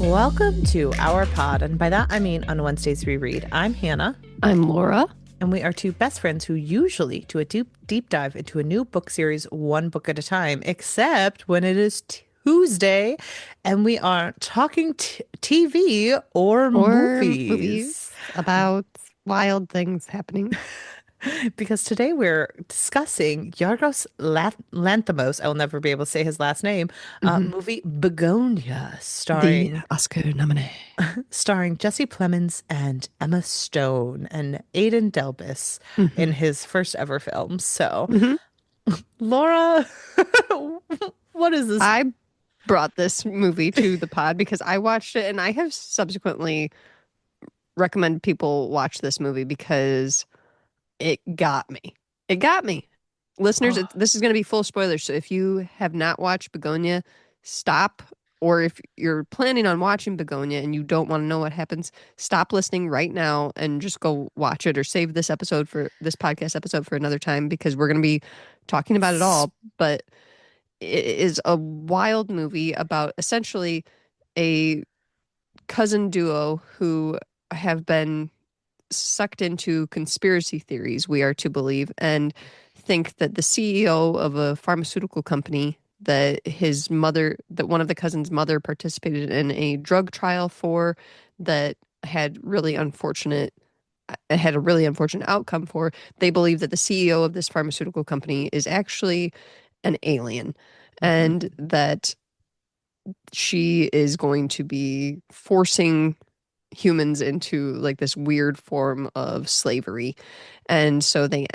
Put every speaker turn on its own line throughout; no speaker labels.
Welcome to our pod, and by that I mean on Wednesdays we read. I'm Hannah,
I'm Laura.
and we are two best friends who usually do a deep dive into a new book series, one book at a time, except when it is Tuesday and we are talking TV or
Or movies
movies.
about wild things happening.
Because today we're discussing Yorgos Lanthimos, I will never be able to say his last name,
Hmm.
movie Begonia,
The
starring
Oscar-nominee.
Jesse Plemons and Emma Stone and Aidan Delbus in
Hmm.
his first ever film. So,
Hmm.
Laura, what is this?
I brought this movie to the pod because I watched it and I have subsequently recommended people watch this movie because it got me. It got me. Listeners,
Oh,
this is going to be full spoilers. So if you have not watched Begonia, stop. Or if you're planning on watching Begonia and you don't want to know what happens, stop listening right now and just go watch it or save this podcast episode for another time because we're going to be talking about it all. But it is a wild movie about essentially a cousin duo who have been sucked into conspiracy theories, we are to believe, and think that the CEO of a pharmaceutical company that one of the cousins' mother participated in a drug trial for that had a really unfortunate outcome for. They believe that the CEO of this pharmaceutical company is actually an alien
mhm.
and that she is going to be forcing humans into like this weird form of slavery. And so the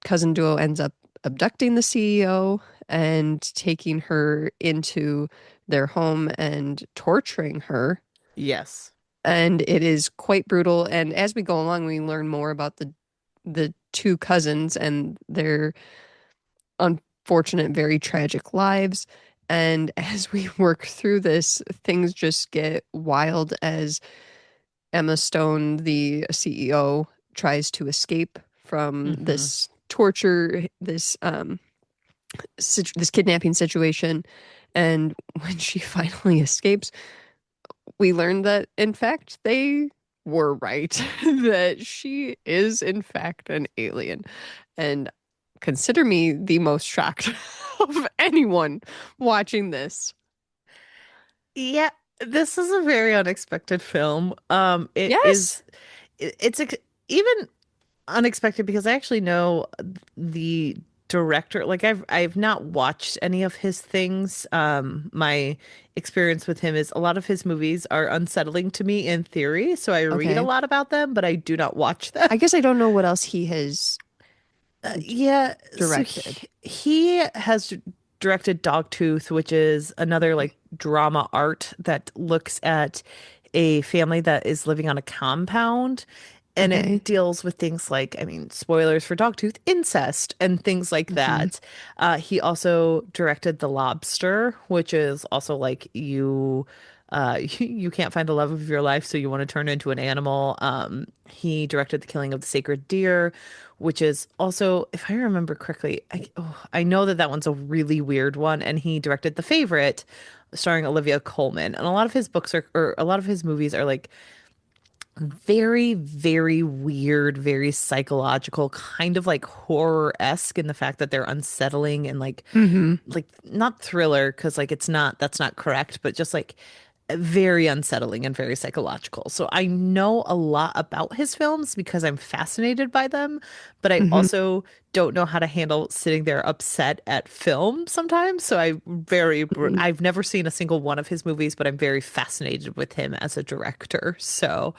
cousin duo ends up abducting the CEO and taking her into their home and torturing her.
Yes.
And it is quite brutal. And as we go along, we learn more about the two cousins and their unfortunate, very tragic lives. And as we work through this, things just get wild as Emma Stone, the CEO, tries to escape from
Hmm.
this torture, this kidnapping situation. And when she finally escapes, we learn that in fact they were right, that she is in fact an alien. And consider me the most shocked of anyone watching this.
Yeah, this is a very unexpected film. It
Yes.
is, it's even unexpected because I actually know the director. Like I've not watched any of his things. My experience with him is a lot of his movies are unsettling to me in theory, so I read a
Okay.
lot about them, but I do not watch them.
I guess I don't know what else he has
Yeah, so
directed.
he has directed Dogtooth, which is another like drama art that looks at a family that is living on a compound, and it
Okay.
deals with things like, I mean, spoilers for Dogtooth, incest and things like
Hmm.
that. He also directed The Lobster, which is also like you can't find the love of your life, so you want to turn into an animal. He directed The Killing of the Sacred Deer, which is also, if I remember correctly, I know that that one's a really weird one, and he directed The Favorite, starring Olivia Colman. And a lot of his books are, or a lot of his movies are like very, very weird, very psychological, kind of like horror-esque in the fact that they're unsettling and
Hmm.
like not thriller, because like it's not, that's not correct, but just like very unsettling and very psychological. So I know a lot about his films because I'm fascinated by them, but I
Hmm.
also don't know how to handle sitting there upset at film sometimes. So I've never seen a single one of his movies, but I'm very fascinated with him as a director. So,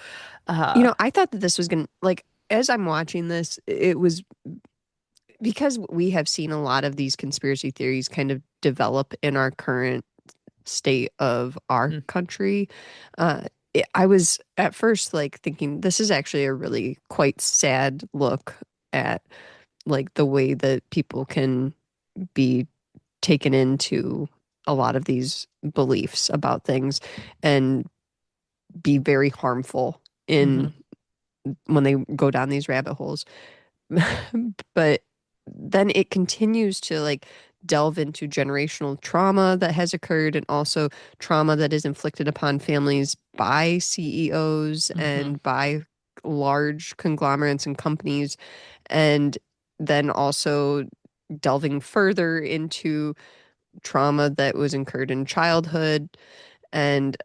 uh,
I thought that this was gonna like as I'm watching this, it was because we have seen a lot of these conspiracy theories kind of develop in our current state of our
mm,
country. Uh, I was at first like thinking this is actually a really quite sad look at like the way that people can be taken into a lot of these beliefs about things and be very harmful
mhm.
in when they go down these rabbit holes. But then it continues to like delve into generational trauma that has occurred and also trauma that is inflicted upon families by CEOs
Hmm.
and by large conglomerates and companies. And then also delving further into trauma that was incurred in childhood. And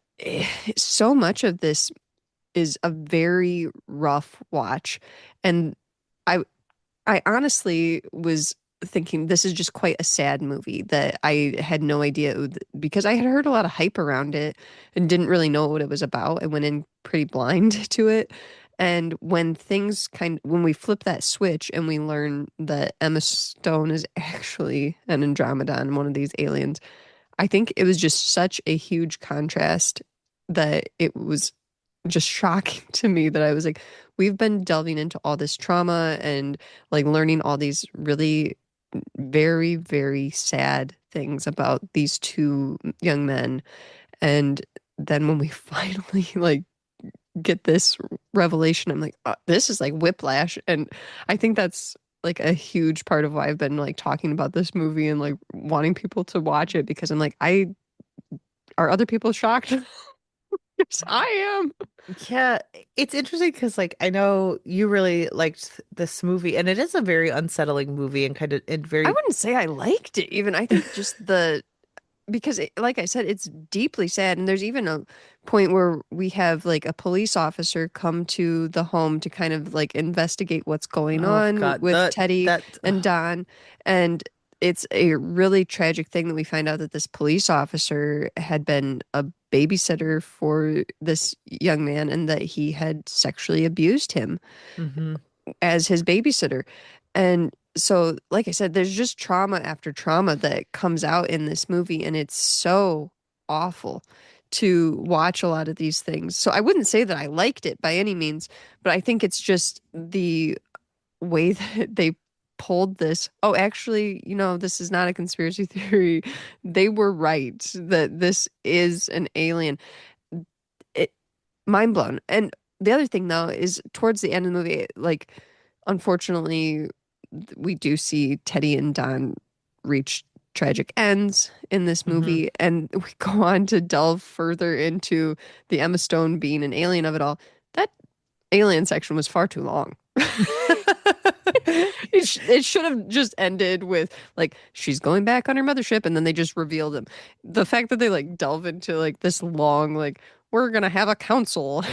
so much of this is a very rough watch. And I I honestly was thinking this is just quite a sad movie that I had no idea because I had heard a lot of hype around it and didn't really know what it was about. I went in pretty blind to it. And when we flip that switch and we learn that Emma Stone is actually an Andromedon, one of these aliens, I think it was just such a huge contrast that it was just shocking to me that I was like, we've been delving into all this trauma and like learning all these really very, very sad things about these two young men. And then when we finally like get this revelation, I'm like, this is like whiplash. And I think that's like a huge part of why I've been like talking about this movie and like wanting people to watch it because I'm like, are other people shocked? Yes, I am.
Yeah, it's interesting because like I know you really liked this movie, and it is a very unsettling movie and kind of and
I
very.
wouldn't say I liked it even. I think just because like I said, it's deeply sad. And there's even a point where we have like a police officer come to the home to kind of like investigate what's going
Oh
on
God,
with
that
Teddy
that
and Don. And it's a really tragic thing that we find out that this police officer had been a babysitter for this young man and that he had sexually abused him
hmm.
as his babysitter. And so, like I said, there's just trauma after trauma that comes out in this movie, and it's so awful to watch a lot of these things. So I wouldn't say that I liked it by any means, but I think it's just the way that they pulled this. Oh, actually, this is not a conspiracy theory. They were right that this is an alien. It mind blown. And the other thing though is towards the end of the movie, like unfortunately, we do see Teddy and Don reach tragic ends in this
Hmm.
movie, and we go on to delve further into the Emma Stone being an alien of it all. That alien section was far too long. It should have just ended with like she's going back on her mothership and then they just revealed him. The fact that they like delve into like this long like we're gonna have a council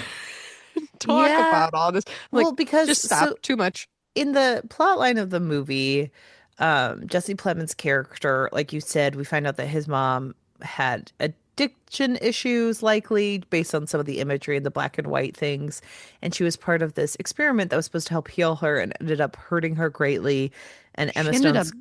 talk
Yeah,
about all this. I'm
well,
like,
because
just stop.
so
Too much.
in the plot line of the movie, Jesse Plemons' character, like you said, we find out that his mom had addiction issues, likely based on some of the imagery and the black and white things. And she was part of this experiment that was supposed to help heal her and ended up hurting her greatly. And Emma
She ended up
Stone's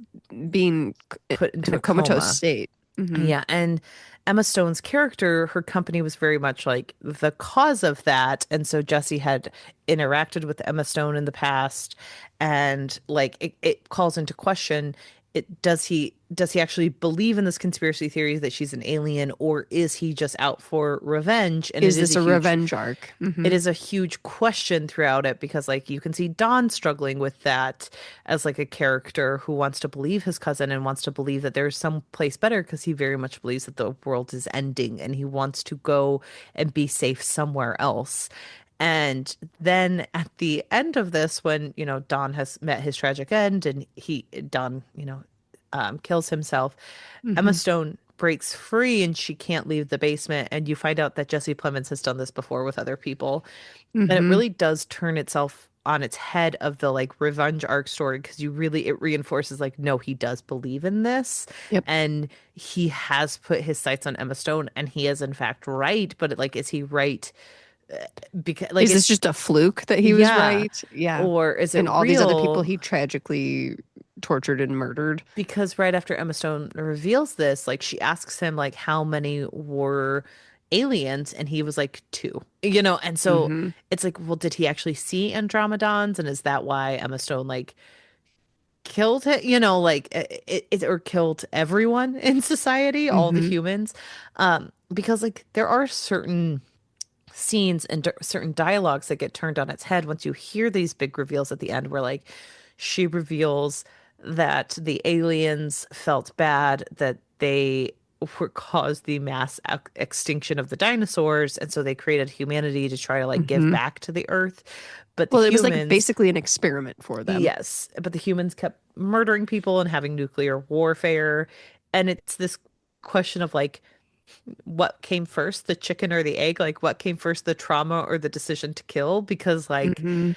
being
put
in
into
a
a
comatose
coma.
state.
Yeah, and Emma Stone's character, her company was very much like the cause of that. And so Jesse had interacted with Emma Stone in the past, and like it calls into question does he actually believe in this conspiracy theory that she's an alien, or is he just out for revenge? And
Is this a revenge arc?
it is a huge question throughout it because like you can see Don struggling with that as like a character who wants to believe his cousin and wants to believe that there's some place better because he very much believes that the world is ending and he wants to go and be safe somewhere else. And then at the end of this, when, Don has met his tragic end and Don, kills himself, Emma
Hmm.
Stone breaks free and she can't leave the basement. And you find out that Jesse Plemons has done this before with other people. And it
Hmm.
really does turn itself on its head of the like revenge arc story because it reinforces like, no, he does believe in this.
Yep.
And he has put his sights on Emma Stone and he is in fact right. But like, is he right? Because like,
Is this just a fluke that he was
yeah.
right? Yeah.
Or is it
And all these other people
real?
he tragically tortured and murdered.
Because right after Emma Stone reveals this, like she asks him like how many were aliens, and he was like two. And so
Hmm.
it's like, well, did he actually see Andromedons, and is that why Emma Stone like killed it? Like or killed everyone in society, all the
Hmm.
humans, because like there are certain scenes and certain dialogues that get turned on its head once you hear these big reveals at the end, where like she reveals that the aliens felt bad that they were caused the mass extinction of the dinosaurs, and so they created humanity to try to like give
Hmm.
back to the Earth. But the
Well, it was like
humans,
basically an experiment for them.
yes, but the humans kept murdering people and having nuclear warfare. And it's this question of like, what came first, the chicken or the egg? Like, what came first, the trauma or the decision to kill? Because, like,
Hmm.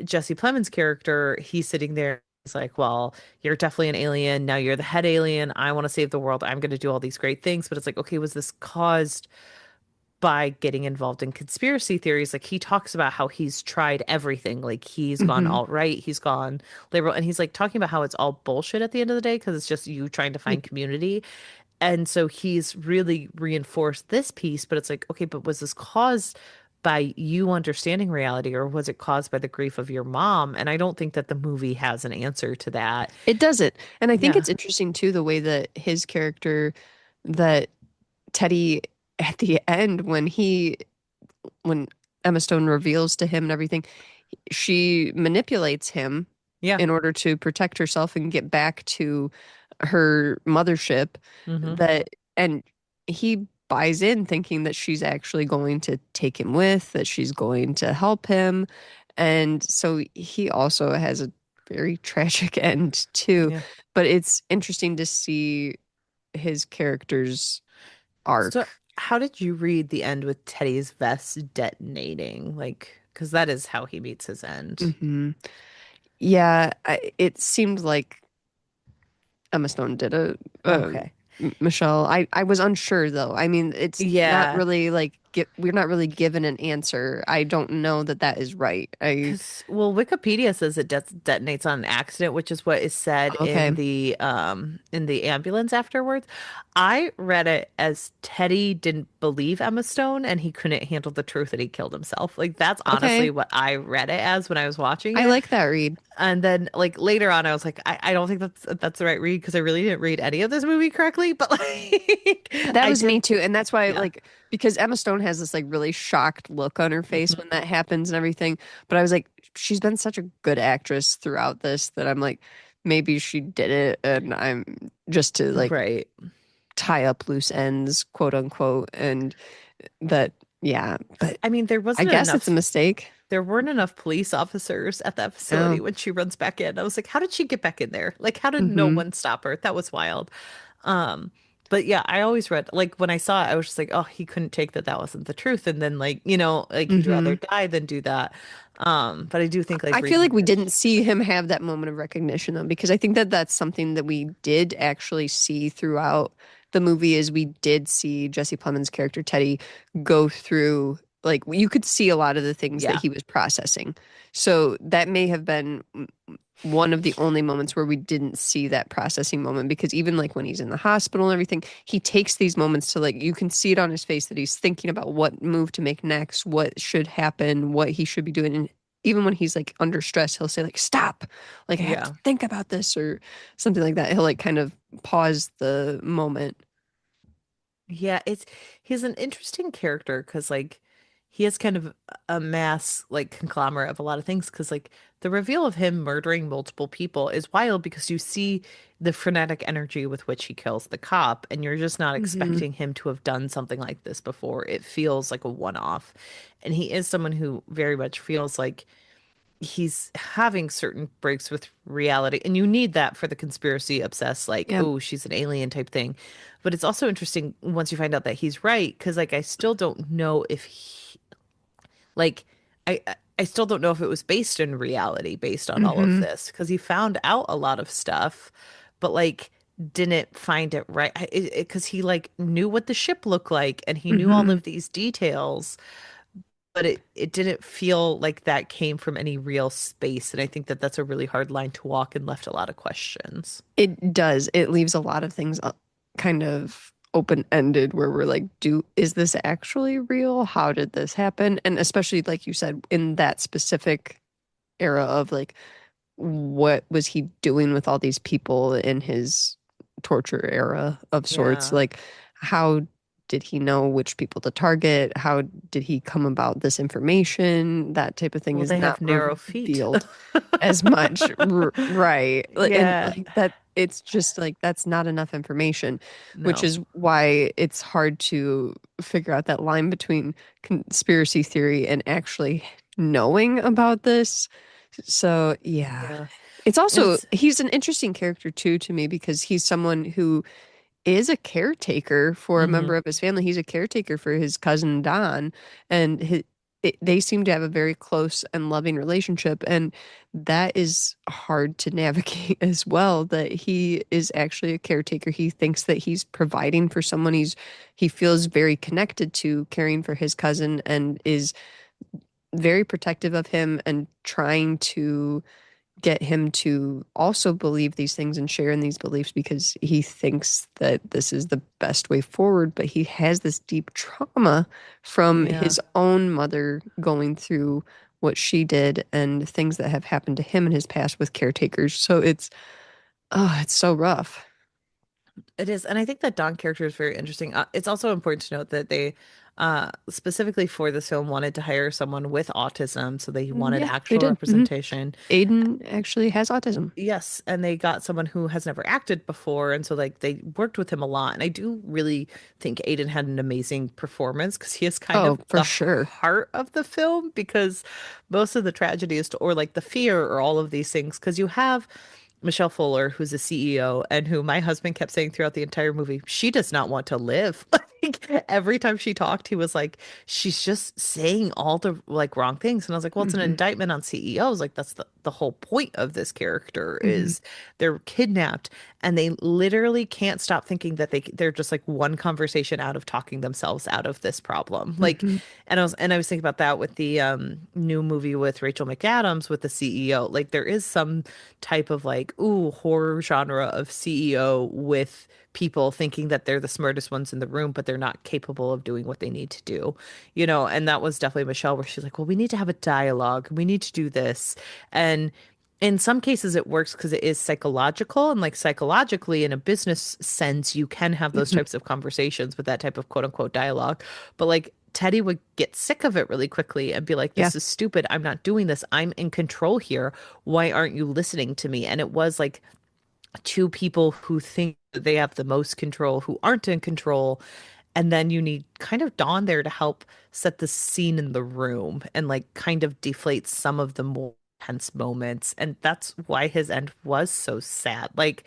Jesse Plemons' character, he's sitting there. He's like, well, you're definitely an alien. Now you're the head alien. I want to save the world. I'm going to do all these great things. But it's like, okay, was this caused by getting involved in conspiracy theories? Like, he talks about how he's tried everything. Like, he's gone
Hmm.
alt-right, he's gone liberal. And he's like talking about how it's all bullshit at the end of the day because it's just you trying to find community. And so he's really reinforced this piece, but it's like, okay, but was this caused by you understanding reality or was it caused by the grief of your mom? And I don't think that the movie has an answer to that.
It doesn't. And I think
Yeah.
it's interesting too, the way that his character, that Teddy at the end, when Emma Stone reveals to him and everything, she manipulates him
Yeah.
in order to protect herself and get back to her mothership,
Hmm.
that and he buys in thinking that she's actually going to take him with, that she's going to help him. And so he also has a very tragic end too.
Yeah.
But it's interesting to see his character's
So
arc.
how did you read the end with Teddy's vest detonating? Like, because that is how he meets his end.
Hmm. Yeah, it seemed like Emma Stone did
Okay.
Michelle. I was unsure though. I mean, it's not
Yeah.
really like we're not really given an answer. I don't know that that is right. I
Because, well, Wikipedia says it detonates on an accident, which is what is said
Okay.
in the ambulance afterwards. I read it as Teddy didn't believe Emma Stone and he couldn't handle the truth that he killed himself. Like that's honestly
Okay.
what I read it as when I was watching
I
it.
like that read.
And then like later on, I was like, I don't think that's the right read because I really didn't read any of this movie correctly. But like,
That
I
was
did,
me too. And that's why,
yeah.
like, because Emma Stone has this like really shocked look on her face when
Mhm.
that happens and everything. But I was like, she's been such a good actress throughout this that I'm like, maybe she did it and I'm just to like
Right.
tie up loose ends, quote unquote. And that, yeah,
Because
but
I mean,
I guess it's a mistake.
there weren't enough police officers at that
Oh.
facility when she runs back in. I was like, how did she get back in there? Like, how did no
Hmm.
one stop her? That was wild. Um, but yeah, I always read like when I saw it, I was just like, oh, he couldn't take that that wasn't the truth. And then like, like he'd rather
Hmm.
die than do that. But I do think like
I feel like
reading
we
this.
didn't see him have that moment of recognition though, because I think that that's something that we did actually see throughout the movie. Is we did see Jesse Plemons' character Teddy go through, like, you could see a lot of the things that
Yeah.
he was processing. So that may have been one of the only moments where we didn't see that processing moment, because even like when he's in the hospital and everything, he takes these moments to, like, you can see it on his face that he's thinking about what move to make next, what should happen, what he should be doing. And even when he's like under stress, he'll say like, stop, like I have to
Yeah.
think about this or something like that. He'll like kind of pause the moment.
Yeah, he's an interesting character because like he is kind of a mass like conglomerate of a lot of things because like the reveal of him murdering multiple people is wild because you see the frenetic energy with which he kills the cop and you're just not
Hmm.
expecting him to have done something like this before. It feels like a one-off. And he is someone who very much feels like he's having certain breaks with reality and you need that for the conspiracy obsessed like
Yeah.
oh she's an alien type thing, but it's also interesting once you find out that he's right because like I still don't know if he, like I still don't know if it was based in reality based on all of
Hmm.
this because he found out a lot of stuff but like didn't find it right because he like knew what the ship looked like and he knew all
Hmm.
of these details but it didn't feel like that came from any real space and I think that that's a really hard line to walk and left a lot of questions.
It does. It leaves a lot of things kind of open-ended where we're like, is this actually real? How did this happen? And especially like you said, in that specific era of like, what was he doing with all these people in his torture era of sorts?
Yeah.
Like, how did he know which people to target? How did he come about this information? That type of thing
Well,
is
they
not
have narrow feet.
revealed as much. Right. And
Yeah,
like that, it's just like that's not enough information, which
no.
is why it's hard to figure out that line between conspiracy theory and actually knowing about this. So, yeah.
Yeah.
It's
And
also,
it's
he's an interesting character too to me because he's someone who is a caretaker for a
hmm
member of his family. He's a caretaker for his cousin Don, and they seem to have a very close and loving relationship. And that is hard to navigate as well, that he is actually a caretaker. He thinks that he's providing for someone he feels very connected to, caring for his cousin, and is very protective of him and trying to get him to also believe these things and share in these beliefs because he thinks that this is the best way forward. But he has this deep trauma from
yeah.
his own mother going through what she did and things that have happened to him in his past with caretakers. So it's so rough.
It is, and I think that Don character is very interesting. It's also important to note that they, specifically for this film, wanted to hire someone with autism, so they wanted
Yeah, they
actual
did.
representation.
Aiden actually has autism.
Yes, and they got someone who has never acted before, and so like they worked with him a lot. And I do really think Aiden had an amazing performance because he is kind
Oh,
of
for
the
sure.
heart of the film because most of the tragedy is to, or like the fear or all of these things because you have Michelle Fuller, who's a CEO, and who my husband kept saying throughout the entire movie, she does not want to live. Like every time she talked, he was like, she's just saying all the like wrong things. And I was like, well, it's an
Hmm.
indictment on CEOs. Like that's the whole point of this character
Hmm.
is they're kidnapped and they literally can't stop thinking that they're just like one conversation out of talking themselves out of this problem. Like,
Hmm.
and I was thinking about that with the new movie with Rachel McAdams with the CEO. Like there is some type of like ooh horror genre of CEO with people thinking that they're the smartest ones in the room, but they're not capable of doing what they need to do, and that was definitely Michelle where she's like, well, we need to have a dialogue. We need to do this. And in some cases it works because it is psychological and like psychologically in a business sense you can have those
Hmm.
types of conversations with that type of quote unquote dialogue, but like Teddy would get sick of it really quickly and be like,
Yeah.
this is stupid. I'm not doing this. I'm in control here. Why aren't you listening to me? And it was like two people who think that they have the most control who aren't in control. And then you need kind of Dawn there to help set the scene in the room and like kind of deflate some of the more tense moments. And that's why his end was so sad. Like,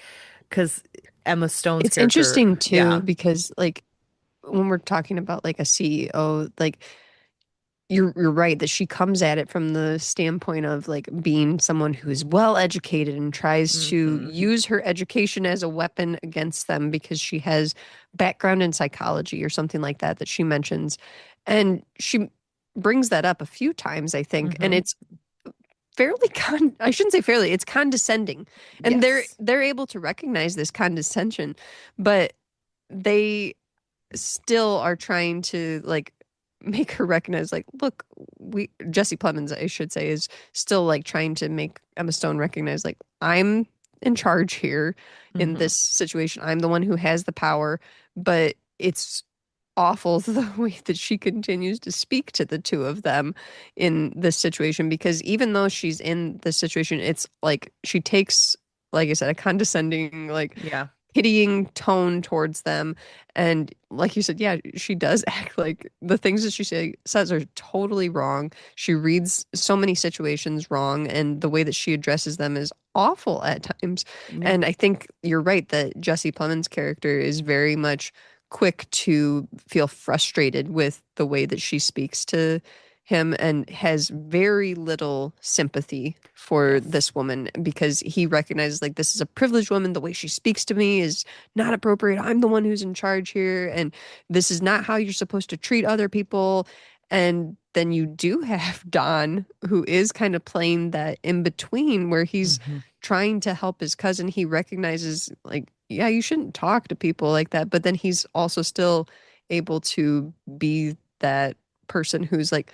because Emma Stone's
It's
character,
interesting too
yeah.
because like when we're talking about like a CEO, like you're right that she comes at it from the standpoint of like being someone who's well educated and tries to
hmm
use her education as a weapon against them because she has background in psychology or something like that she mentions. And she brings that up a few times, I think, and
hmm
it's fairly I shouldn't say fairly, it's condescending. And
Yes.
they're able to recognize this condescension, but they still are trying to like make her recognize like look, we Jesse Plemons I should say is still like trying to make Emma Stone recognize like I'm in charge here in
hmm
this situation. I'm the one who has the power, but it's awful the way that she continues to speak to the two of them in this situation because even though she's in this situation, it's like she takes, like I said, a condescending like
Yeah.
pitying tone towards them. And like you said, yeah, she does act like the things that says are totally wrong. She reads so many situations wrong, and the way that she addresses them is awful at times.
Yeah.
And I think you're right that Jesse Plemons' character is very much quick to feel frustrated with the way that she speaks to him and has very little sympathy for
Yes.
this woman because he recognizes like this is a privileged woman. The way she speaks to me is not appropriate. I'm the one who's in charge here, and this is not how you're supposed to treat other people. And then you do have Don, who is kind of playing that in between where he's
hmm
trying to help his cousin. He recognizes like, yeah, you shouldn't talk to people like that, but then he's also still able to be that person who's like,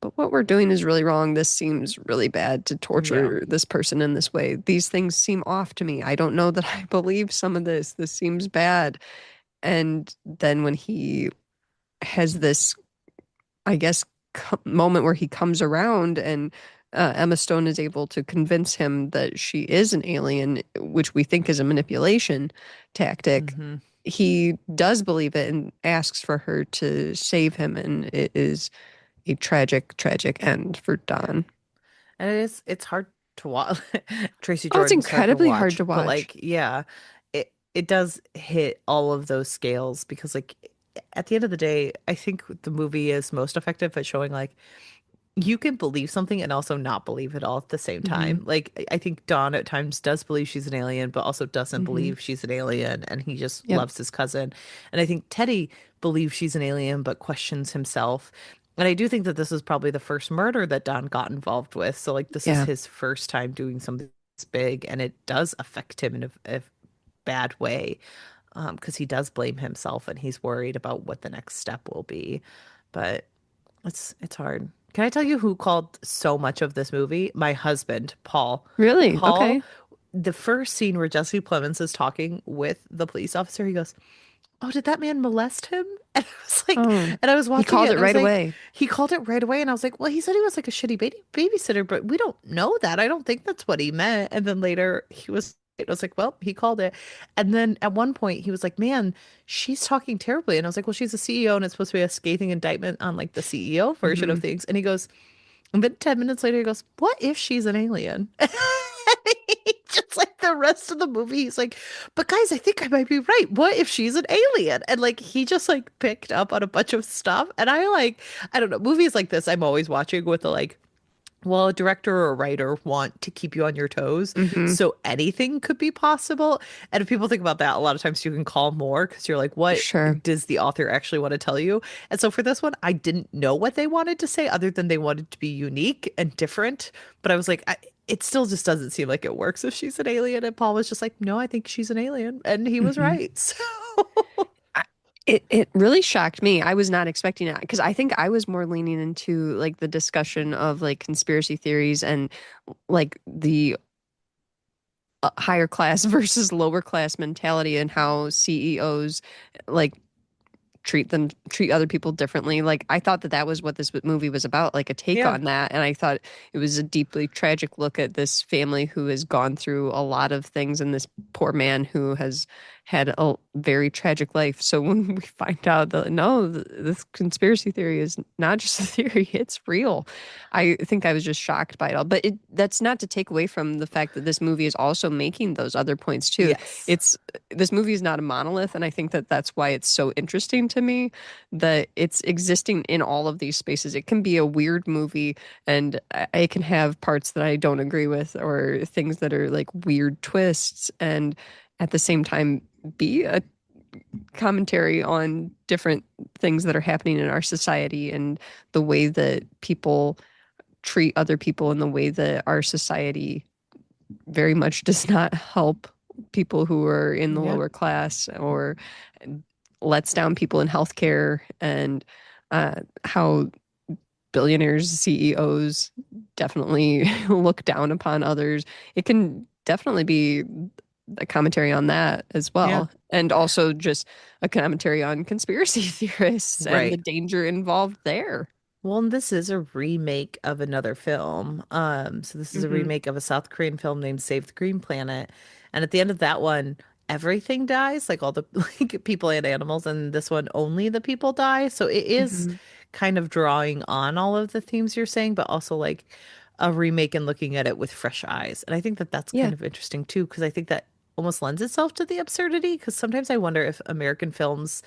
but what we're doing is really wrong. This seems really bad to
Yeah.
torture this person in this way. These things seem off to me. I don't know that I believe some of this. This seems bad. And then when he has this, I guess, moment where he comes around and Emma Stone is able to convince him that she is an alien, which we think is a manipulation tactic.
Hmm.
He does believe it and asks for her to save him, and it is a tragic, tragic end for
Yeah.
Don.
And it's hard to watch. Tracy
Oh, it's
Jordan's hard to
incredibly hard
watch,
to
but
watch.
like, yeah, it does hit all of those scales because like at the end of the day, I think the movie is most effective at showing like you can believe something and also not believe it all at the same
Hmm.
time. Like I think Dawn at times does believe she's an alien, but also doesn't
Hmm.
believe she's an alien, and he just
Yep.
loves his cousin. And I think Teddy believes she's an alien but questions himself. And I do think that this is probably the first murder that Don got involved with. So like this is
Yeah.
his first time doing something this big, and it does affect him in a bad way. Because he does blame himself and he's worried about what the next step will be. But it's hard. Can I tell you who called so much of this movie? My husband, Paul.
Really?
Paul,
Okay.
the first scene where Jesse Plemons is talking with the police officer, he goes, "Oh, did that man molest him?" And I was like,
Oh,
and I was
he
watching
called
it
it
and I was
right
like,
away.
he called it right away. And I was like, well, he said he was like a shitty babysitter, but we don't know that. I don't think that's what he meant. And then later he was, it was like, well, he called it. And then at one point he was like, man, she's talking terribly. And I was like, well, she's a CEO and it's supposed to be a scathing indictment on like the CEO version
Hmm.
of things. And he goes, and then 10 minutes later, he goes, what if she's an alien? Just like the rest of the movie, he's like, but guys, I think I might be right. What if she's an alien? And like, he just like picked up on a bunch of stuff. And I like, I don't know, movies like this, I'm always watching with the like, well, a director or a writer want to keep you on your toes,
Hmm.
so anything could be possible. And if people think about that, a lot of times you can call more because you're like, what
Sure.
does the author actually want to tell you? And so for this one, I didn't know what they wanted to say other than they wanted to be unique and different. But I was like, it still just doesn't seem like it works if she's an alien. And Paul was just like, no, I think she's an alien. And he was
Hmm.
right. So
I- it really shocked me. I was not expecting that because I think I was more leaning into like the discussion of like conspiracy theories and like the higher class versus lower class mentality and how CEOs like treat other people differently. Like I thought that that was what this movie was about, like a take
yeah,
on that. And I thought it was a deeply tragic look at this family who has gone through a lot of things and this poor man who has had a very tragic life. So when we find out that no, this conspiracy theory is not just a theory, it's real. I think I was just shocked by it all. But that's not to take away from the fact that this movie is also making those other points too.
yes,
It's this movie is not a monolith, and I think that that's why it's so interesting to me that it's existing in all of these spaces. It can be a weird movie, and it can have parts that I don't agree with or things that are like weird twists, and at the same time be a commentary on different things that are happening in our society and the way that people treat other people and the way that our society very much does not help people who are in the
yeah,
lower class or lets down people in healthcare and how billionaires, CEOs definitely look down upon others. It can definitely be a commentary on that as
yeah,
well. And also just a commentary on conspiracy theorists and the
right.
danger involved there.
Well, and this is a remake of another film. So this is a
Hmm.
remake of a South Korean film named Save the Green Planet. And at the end of that one, everything dies, like all the like people and animals, and this one only the people die. So it is
Hmm.
kind of drawing on all of the themes you're saying, but also like a remake and looking at it with fresh eyes. And I think that that's kind
Yeah.
of interesting too, because I think that almost lends itself to the absurdity, because sometimes I wonder if American films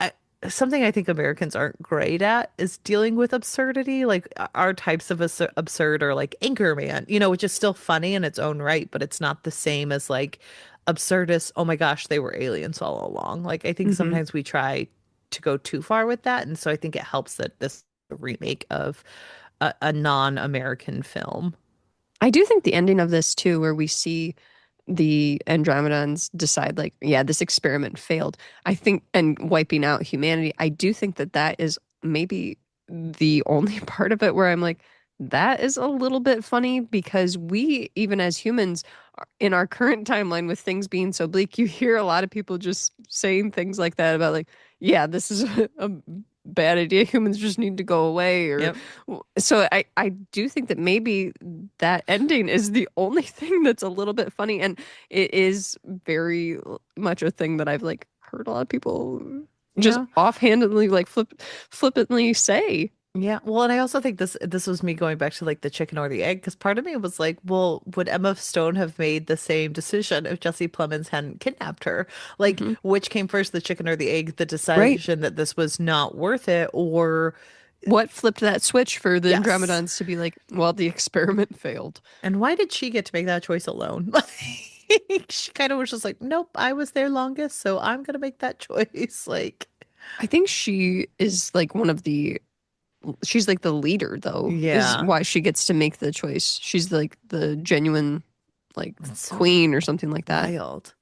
I, something I think Americans aren't great at is dealing with absurdity. Like our types of absurd are like Anchorman, which is still funny in its own right, but it's not the same as like absurdist. Oh my gosh, they were aliens all along. Like I think
Hmm.
sometimes we try to go too far with that, and so I think it helps that this is a remake of a non-American film.
I do think the ending of this too, where we see the Andromedans decide, like, yeah, this experiment failed. I think, and wiping out humanity, I do think that that is maybe the only part of it where I'm like, that is a little bit funny because we, even as humans, in our current timeline with things being so bleak, you hear a lot of people just saying things like that about like, yeah, this is a bad idea. Humans just need to go away. Or
Yep.
so I do think that maybe that ending is the only thing that's a little bit funny, and it is very much a thing that I've like heard a lot of people just
Yeah.
offhandedly like flippantly say.
Yeah. Well, and I also think this was me going back to like the chicken or the egg, because part of me was like, well, would Emma Stone have made the same decision if Jesse Plemons hadn't kidnapped her? Like,
Hmm.
which came first, the chicken or the egg, the
Right.
decision that this was not worth it, or
What flipped that switch for the
yes.
Andromedons to be like, well, the experiment failed?
And why did she get to make that choice alone? Like, she kind of was just like, nope, I was there longest, so I'm gonna make that choice. Like,
I think she is like one of the, she's like the leader, though, is
yeah,
why she gets to make the choice. She's like the genuine, like,
it's so
queen or something like that.
wild.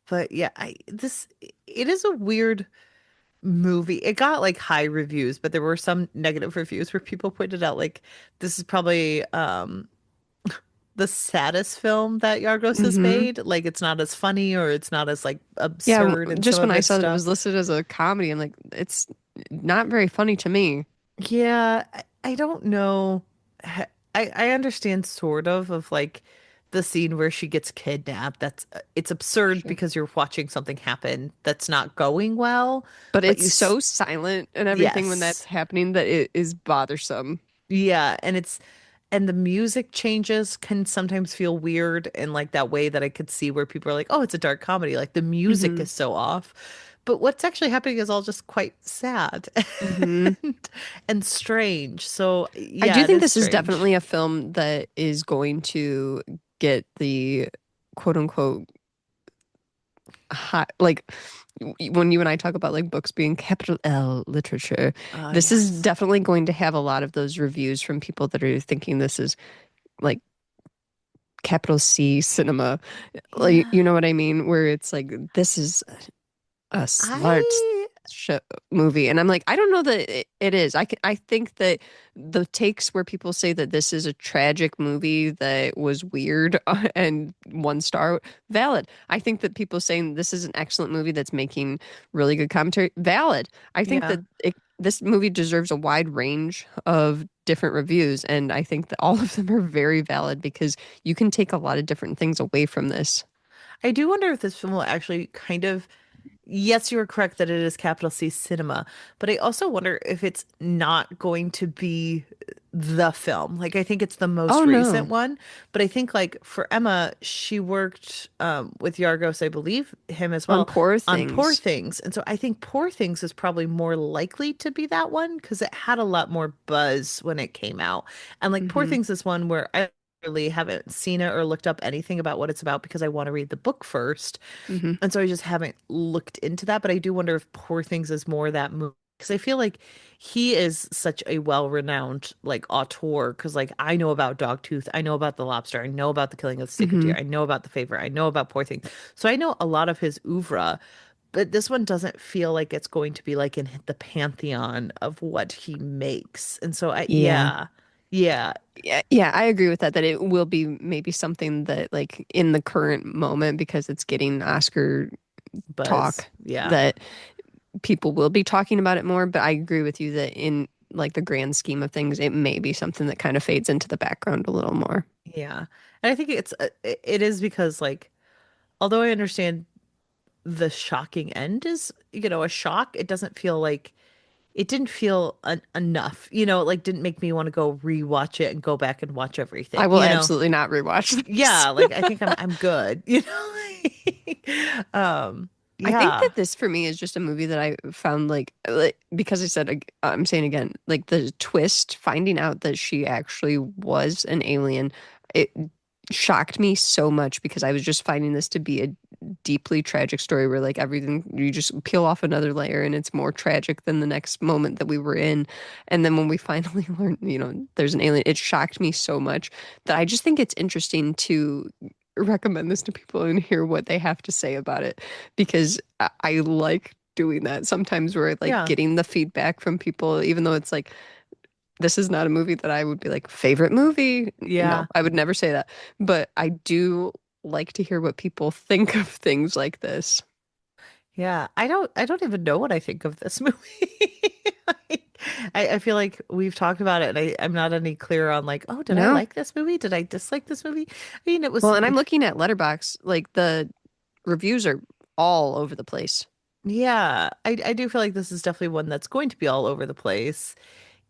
But yeah, I this it is a weird movie. It got like high reviews, but there were some negative reviews where people pointed out like this is probably the saddest film that Yargos has
Hmm.
made. Like it's not as funny, or it's not as like
Yeah,
absurd in some
just when
of
I
its
saw that it
stuff.
was listed as a comedy, I'm like, it's not very funny to me.
Yeah, I don't know. I understand sort of like the scene where she gets kidnapped. That's it's absurd
Sure.
because you're watching something happen that's not going well,
But
but
it's so silent and everything when that's
yes.
happening that it is bothersome.
Yeah, and the music changes can sometimes feel weird in like that way that I could see where people are like, "Oh, it's a dark comedy." Like the music
Hmm.
is so off. But what's actually happening is all just quite sad
Hmm.
and, and strange. So,
I do
yeah, it
think
is
this is
strange.
definitely a film that is going to get the quote unquote hot, like when you and I talk about like books being capital L literature, this is
Yes.
definitely going to have a lot of those reviews from people that are thinking this is like capital C cinema. Like, you
Yeah.
know what I mean? Where it's like, this is a smart
I
show, movie, and I'm like, I don't know that it is. I think that the takes where people say that this is a tragic movie that was weird and one star, valid. I think that people saying this is an excellent movie that's making really good commentary, valid. I think
yeah.
that this movie deserves a wide range of different reviews, and I think that all of them are very valid because you can take a lot of different things away from this.
I do wonder if this film will actually kind of yes, you are correct that it is capital C cinema, but I also wonder if it's not going to be the film. Like I think it's the
Oh
most recent
no,
one, but I think like for Emma, she worked with Yargos, I believe, him as
on
well,
Poor
on Poor
Things.
Things. And so I think Poor Things is probably more likely to be that one because it had a lot more buzz when it came out. And like Poor
Hmm.
Things is one where I really haven't seen it or looked up anything about what it's about because I want to read the book first.
Hmm.
And so I just haven't looked into that, but I do wonder if Poor Things is more that movie because I feel like he is such a well-renowned like auteur because like I know about Dogtooth, I know about The Lobster, I know about The Killing of the Sacred
Hmm.
Deer, I know about The Favorite, I know about Poor Things. So I know a lot of his oeuvre, but this one doesn't feel like it's going to be like in the pantheon of what he makes. And so I
Yeah.
yeah. Yeah,
Yeah, yeah, I agree with that, that it will be maybe something that like in the current moment because it's getting Oscar
Buzz.
talk
Yeah.
that people will be talking about it more, but I agree with you that in like the grand scheme of things, it may be something that kind of fades into the background a little more.
Yeah. And I think it is because like although I understand the shocking end is, a shock, it doesn't feel like it didn't feel enough. It like didn't make me want to go rewatch it and go back and watch
I
everything,
will absolutely not rewatch this.
Yeah, like I think I'm good.
I think that
Yeah,
this for me is just a movie that I found like because I said I'm saying again like the twist finding out that she actually was an alien, it shocked me so much because I was just finding this to be a deeply tragic story where like everything you just peel off another layer and it's more tragic than the next moment that we were in, and then when we finally learned there's an alien, it shocked me so much that I just think it's interesting to recommend this to people and hear what they have to say about it because I like doing that sometimes where I like
yeah,
getting the feedback from people even though it's like this is not a movie that I would be like, favorite movie. No,
Yeah.
I would never say that. But I do like to hear what people think of things like this.
Yeah. I don't even know what I think of this movie. Like, I feel like we've talked about it and I'm not any clearer on like, oh, did I
No.
like this movie? Did I dislike this movie? I mean, it
Well,
was
and I'm looking at Letterboxd, like the reviews are all over the place.
yeah, I do feel like this is definitely one that's going to be all over the place.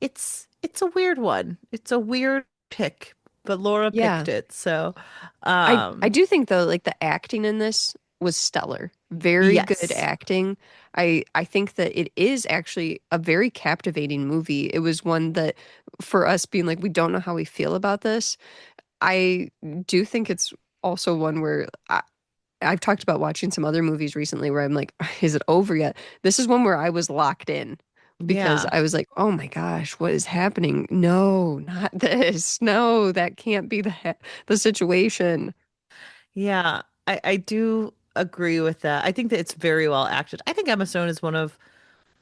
It's a weird one. It's a weird pick, but Laura picked
Yeah.
it. So,
I do think though, like the acting in this was stellar. Very good
yes.
acting. I think that it is actually a very captivating movie. It was one that for us being like we don't know how we feel about this, I do think it's also one where I've talked about watching some other movies recently where I'm like, is it over yet? This is one where I was locked in because
Yeah.
I was like, oh my gosh, what is happening? No, not this. No, that can't be the situation.
Yeah. I do agree with that. I think that it's very well acted. I think Emma Stone is one of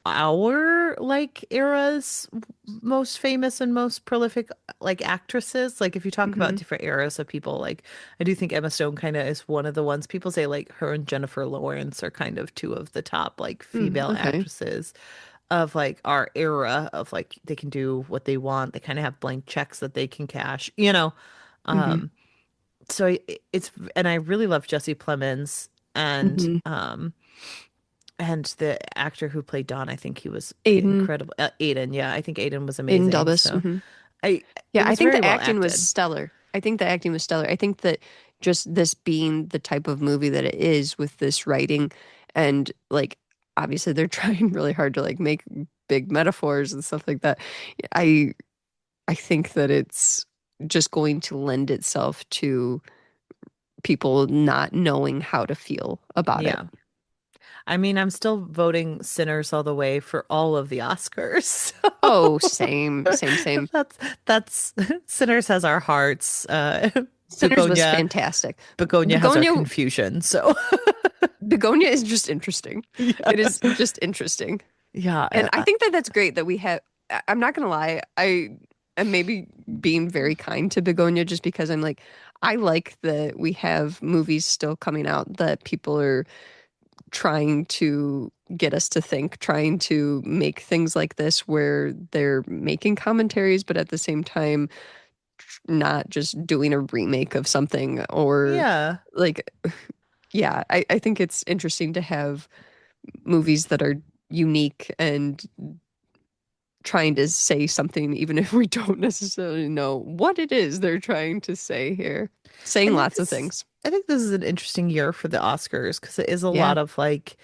our like era's most famous and most prolific like actresses. Like if you talk about
Hmm.
different eras of people, like I do think Emma Stone kind of is one of the ones people say like her and Jennifer Lawrence are kind of two of the top like
Mm,
female
okay.
actresses of like our era of like they can do what they want. They kind of have blank checks that they can cash, you know.
Hmm.
Um so it's and I really love Jesse Plemons
Hmm.
and the actor who played Don, I think he was
Aiden,
incredible. Aiden, yeah, I think Aiden was
Aiden
amazing.
Delbus.
So
Hmm.
I
Yeah,
it
I
was
think
very
the
well
acting was
acted.
stellar. I think the acting was stellar. I think that just this being the type of movie that it is with this writing and like obviously they're trying really hard to like make big metaphors and stuff like that. I I think that it's just going to lend itself to people not knowing how to feel about it.
Yeah. I mean, I'm still voting Sinners all the way for all of the Oscars.
Oh, same,
So
same, same.
that's Sinners has our hearts.
Sinners was
Begonia
fantastic.
Begonia has our
Begonia
confusion. So
Begonia is just interesting.
yeah.
It is just interesting.
Yeah,
And I think that that's great that we have. I'm not gonna lie, I am maybe being very kind to Begonia just because I'm like, I like that we have movies still coming out that people are trying to get us to think, trying to make things like this where they're making commentaries, but at the same time, not just doing a remake of something or
yeah.
like, yeah, I think it's interesting to have movies that are unique and trying to say something, even if we don't necessarily know what it is they're trying to say here.
I
Saying
think
lots of
this
things.
I think this is an interesting year for the Oscars because it is a
Yeah.
lot of like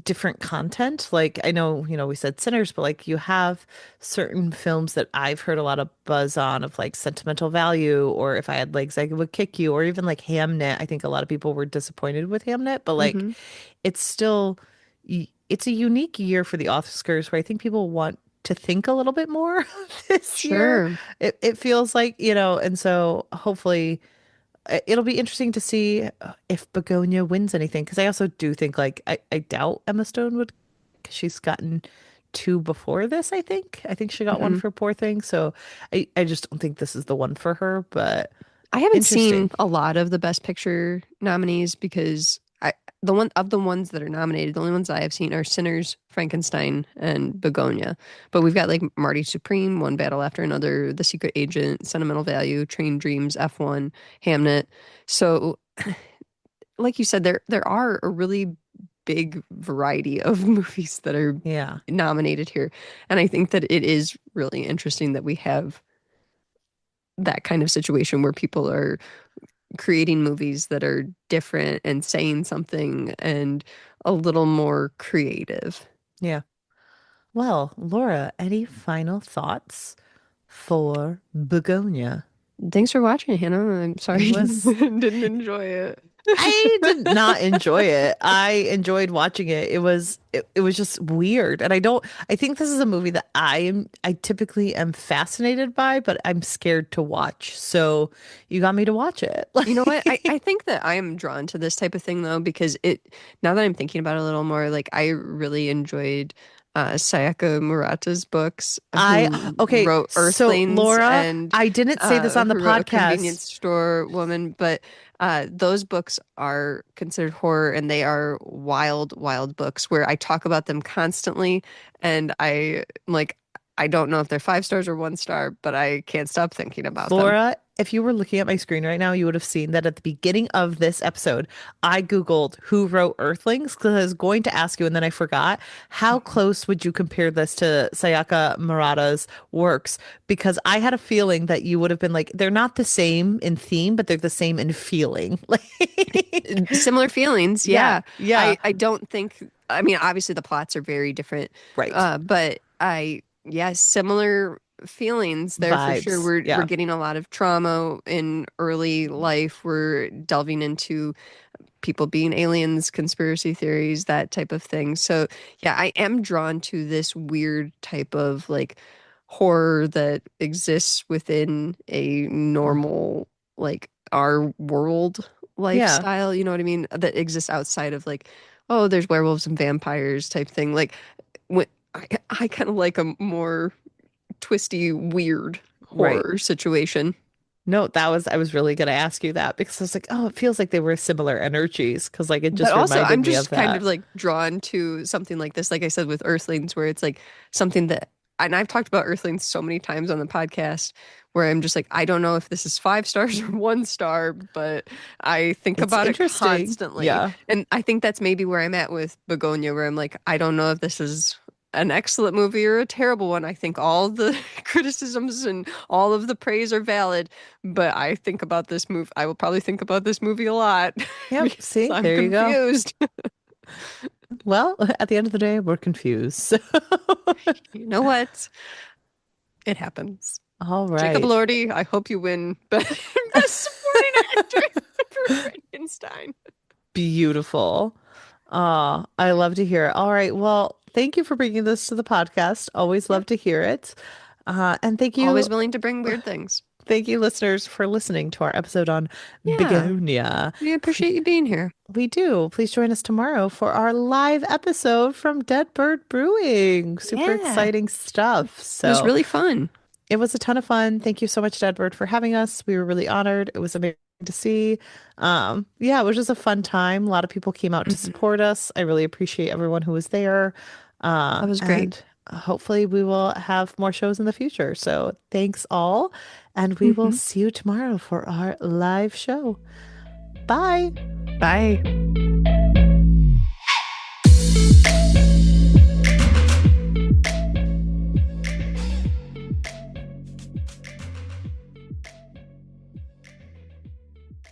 different content. Like I know, we said Sinners, but like you have certain films that I've heard a lot of buzz on of like Sentimental Value or If I Had Legs I Would Kick You or even like Hamnet. I think a lot of people were disappointed with Hamnet, but like
Hmm.
it's still it's a unique year for the Oscars where I think people want to think a little bit more this year.
Sure.
It feels like, and so hopefully it'll be interesting to see if Begonia wins anything because I also do think like I doubt Emma Stone would 'cause she's gotten two before this, I think she got one
Hmm.
for Poor Thing, so I just don't think this is the one for her, but
I haven't
interesting.
seen a lot of the Best Picture nominees because the one of the ones that are nominated, the only ones I have seen are Sinners, Frankenstein, and Begonia. But we've got like Marty Supreme, One Battle After Another, The Secret Agent, Sentimental Value, Train Dreams, F1, Hamnet. So, like you said, there are a really big variety of movies that are
Yeah.
nominated here, and I think that it is really interesting that we have that kind of situation where people are creating movies that are different and saying something and a little more creative.
Yeah. Well, Laura, any final thoughts for Begonia?
Thanks for watching, Hannah. I'm sorry
It
you
was
didn't enjoy it.
I did not enjoy it. I enjoyed watching it. It was just weird. And I think this is a movie that I typically am fascinated by, but I'm scared to watch. So you got me to watch it.
You know what? I
Like
think that I am drawn to this type of thing though, because now that I'm thinking about it a little more, like I really enjoyed Sayaka Murata's books,
I
who
okay,
wrote
so
Earthlings
Laura,
and
I didn't say this on the
who wrote A
podcast.
Convenience Store Woman. But those books are considered horror, and they are wild, wild books where I talk about them constantly. And I don't know if they're 5 stars or 1 star, but I can't stop thinking about them.
Laura, if you were looking at my screen right now, you would have seen that at the beginning of this episode, I Googled who wrote Earthlings because I was going to ask you and then I forgot. How close would you compare this to Sayaka Murata's works? Because I had a feeling that you would have been like, they're not the same in theme, but they're the same in feeling. Like,
Similar feelings,
yeah,
yeah.
yeah,
I don't think, I mean, obviously the plots are very different,
right.
but yeah, similar feelings there for sure.
Vibes.
We're
Yeah.
getting a lot of trauma in early life. We're delving into people being aliens, conspiracy theories, that type of thing. So yeah, I am drawn to this weird type of like horror that exists within a
Uh,
normal, like our world
yeah.
lifestyle, you know what I mean? That exists outside of like, oh, there's werewolves and vampires type thing. Like when I kind of like a more twisty, weird
Right.
horror situation.
No, I was really gonna ask you that because I was like, oh, it feels like they were similar energies because like it
But
just
also,
reminded
I'm
me of
just kind
that.
of like drawn to something like this, like I said with Earthlings, where it's like something that, and I've talked about Earthlings so many times on the podcast, where I'm just like, I don't know if this is 5 stars or 1 star, but I think
It's
about it
interesting.
constantly.
Yeah.
And I think that's maybe where I'm at with Begonia, where I'm like, I don't know if this is an excellent movie or a terrible one. I think all the criticisms and all of the praise are valid, but I think about this movie. I will probably think about this movie a lot
Yep.
because
See,
I'm
there you go.
confused.
Well, at the end of the day, we're confused.
You know what? It happens.
All
Jacob
right.
Elordi, I hope you win Best Supporting Actor for Frankenstein.
Beautiful. I love to hear it. All right. Well, thank you for bringing this to the podcast. Always
Yeah,
love to hear it. And
always willing to bring weird things.
thank you, listeners, for listening to our episode on
Yeah,
Begonia.
we appreciate you being here.
We do. Please join us tomorrow for our live episode from Dead Bird Brewing. Super
Yeah,
exciting stuff.
it was
So
really fun.
it was a ton of fun. Thank you so much, Dead Bird, for having us. We were really honored. It was amazing to see. Yeah, it was just a fun time. A lot of people came out to
Mhm.
support us. I really appreciate everyone who was there.
That was great.
And hopefully we will have more shows in the future. So thanks all. And we will
Mhm.
see you tomorrow for our live show. Bye.
Bye.